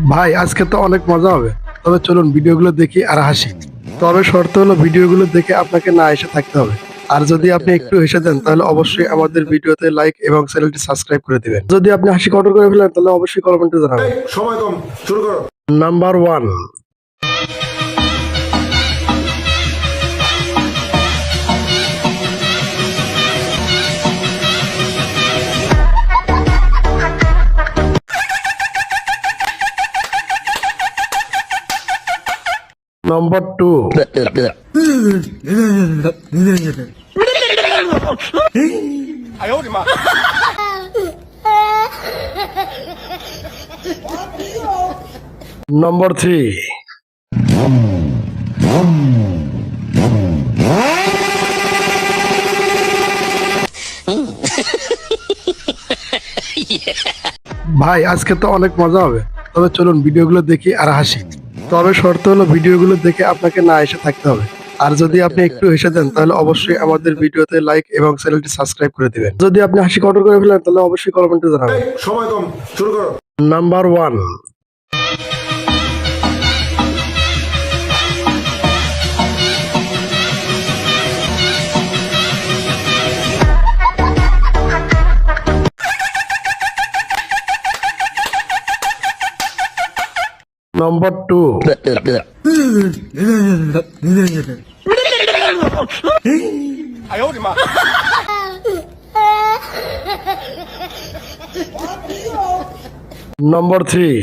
ভাই আজকে তো অনেক মজা হবে, তবে চলুন ভিডিওগুলো দেখি আর হাসি। তবে শর্ত হলো ভিডিওগুলো দেখে আপনাকে না এসে থাকতে হবে। আর যদি আপনি একটু হেসে দেন তাহলে অবশ্যই আমাদের ভিডিওতে লাইক এবং চ্যানেলটি সাবস্ক্রাইব করে দিবেন। যদি আপনি হাসি কন্ট্রোল করে ফেলেন তাহলে অবশ্যই কমেন্টে জানাবেন। সময় কম, শুরু করো। নাম্বার 1। নাম্বার 2। নাম্বার 3। ভাই আজকে তো অনেক মজা হবে, তবে চলুন ভিডিওগুলো দেখি আর হাসি। তবে শর্ত হলো ভিডিওগুলো দেখে আপনাকে না এসে থাকতে হবে। আর যদি আপনি একটু হেসে দেন তাহলে অবশ্যই আমাদের ভিডিওতে লাইক এবং চ্যানেলটি সাবস্ক্রাইব করে দিবেন। যদি আপনি হাসি কন্ট্রোল করে ফেলেন তাহলে অবশ্যই কমেন্টে জানাবেন। সময় কম, শুরু করো। নাম্বার 1। নাম্বার 2। নাম্বার 3।